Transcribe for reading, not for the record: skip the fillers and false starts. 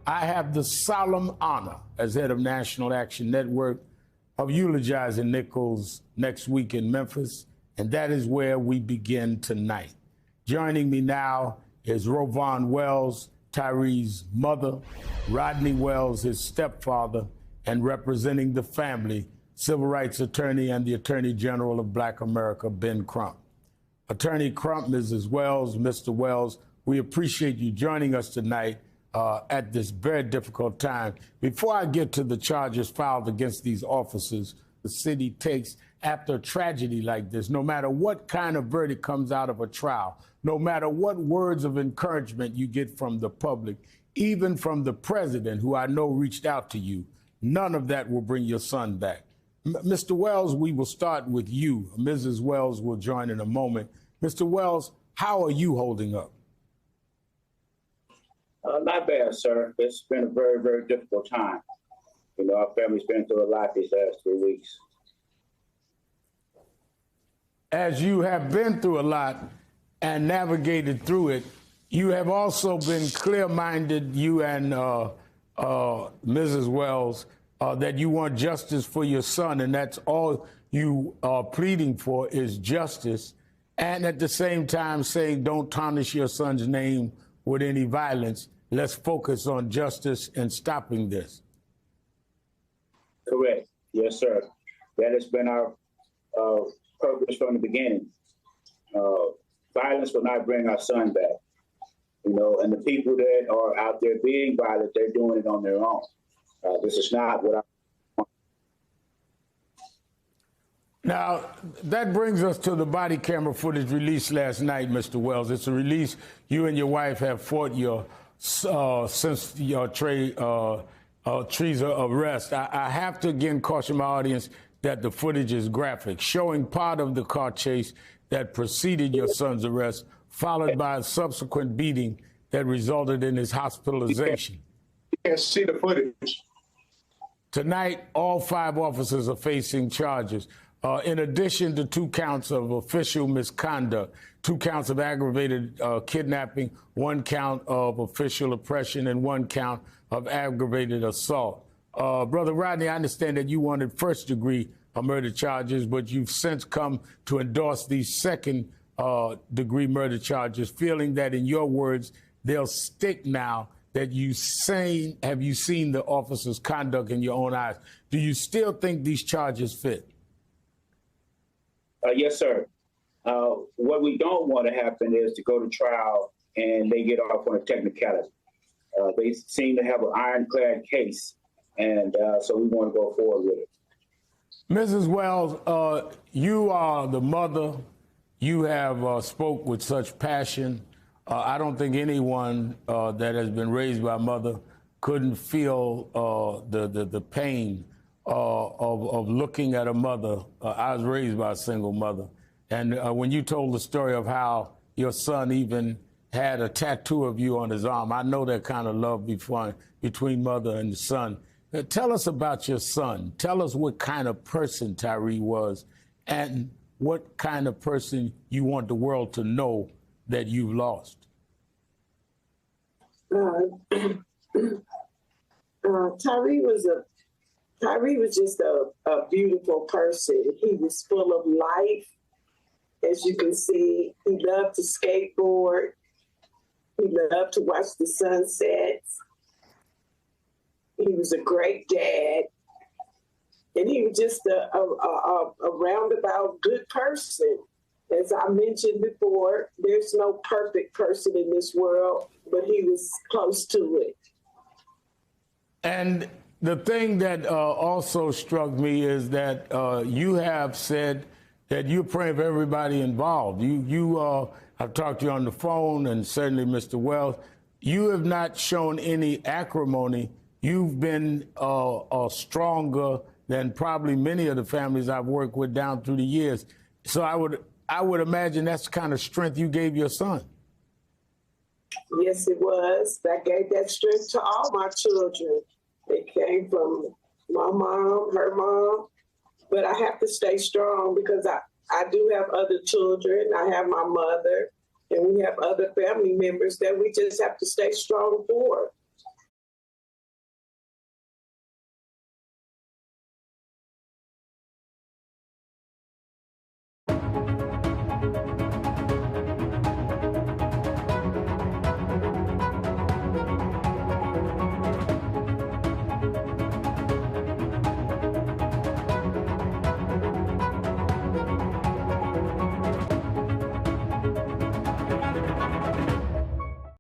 I have the solemn honor, as head of National Action Network, of eulogizing Nichols next week in Memphis, and that is where we begin tonight. Joining me now is Rodney Wells, Tyre's mother, Rodney Wells, his stepfather, and representing the family, civil rights attorney and the Attorney General of Black America, Ben Crump. Attorney Crump, Mrs. Wells, Mr. Wells, we appreciate you joining us tonight at this very difficult time. Before I get to the charges filed against these officers, the city takes after a tragedy like this, no matter what kind of verdict comes out of a trial, no matter what words of encouragement you get from the public, even from the president, who I know reached out to you, none of that will bring your son back. Mr. Wells, we will start with you. Mrs. Wells will join in a moment. Mr. Wells, how are you holding up? Not bad, sir. It's been a very, very difficult time. You know, our family's been through a lot these last 3 weeks. As you have been through a lot and navigated through it, you have also been clear-minded, you and Mrs. Wells, that you want justice for your son, and that's all you are pleading for is justice, and at the same time saying don't tarnish your son's name with any violence. Let's focus on justice and stopping this. Correct. Yes, sir. That has been our purpose from the beginning. Violence will not bring our son back. You know, and the people that are out there being violent, they're doing it on their own. This is not what I want. Now, that brings us to the body camera footage released last night, Mr. Wells. It's a release you and your wife have fought your since your Tree's arrest. I have to again caution my audience that the footage is graphic, showing part of the car chase that preceded your son's arrest, followed by a subsequent beating that resulted in his hospitalization. You can't see the footage. Tonight, all 5 officers are facing charges. In addition to 2 counts of official misconduct, 2 counts of aggravated kidnapping, 1 count of official oppression, and 1 count of aggravated assault. Brother Rodney, I understand that you wanted first-degree murder charges, but you've since come to endorse these second-degree murder charges, feeling that, in your words, they'll stick now that have you seen the officer's conduct in your own eyes. Do you still think these charges fit? Yes, sir. What we don't want to happen is to go to trial and they get off on a technicality. They seem to have an ironclad case, and so we want to go forward with it. Mrs. Wells, you are the mother. You have spoke with such passion. I don't think anyone that has been raised by a mother couldn't feel the pain of looking at a mother. I was raised by a single mother. And when you told the story of how your son even had a tattoo of you on his arm, I know that kind of love between mother and son. Tell us about your son. Tell us what kind of person Tyre was and what kind of person you want the world to know that you've lost. Tyre was just a beautiful person. He was full of life. As you can see, he loved to skateboard. He loved to watch the sunsets. He was a great dad. And he was just a roundabout good person. As I mentioned before, there's no perfect person in this world, but he was close to it. And the thing that also struck me is that you have said that you're praying for everybody involved. I've talked to you on the phone, and certainly Mr. Wells, you have not shown any acrimony. You've been stronger than probably many of the families I've worked with down through the years. So I would imagine that's the kind of strength you gave your son. Yes, it was. I gave that strength to all my children. They came from my mom, her mom, but I have to stay strong because I do have other children. I have my mother, and we have other family members that we just have to stay strong for.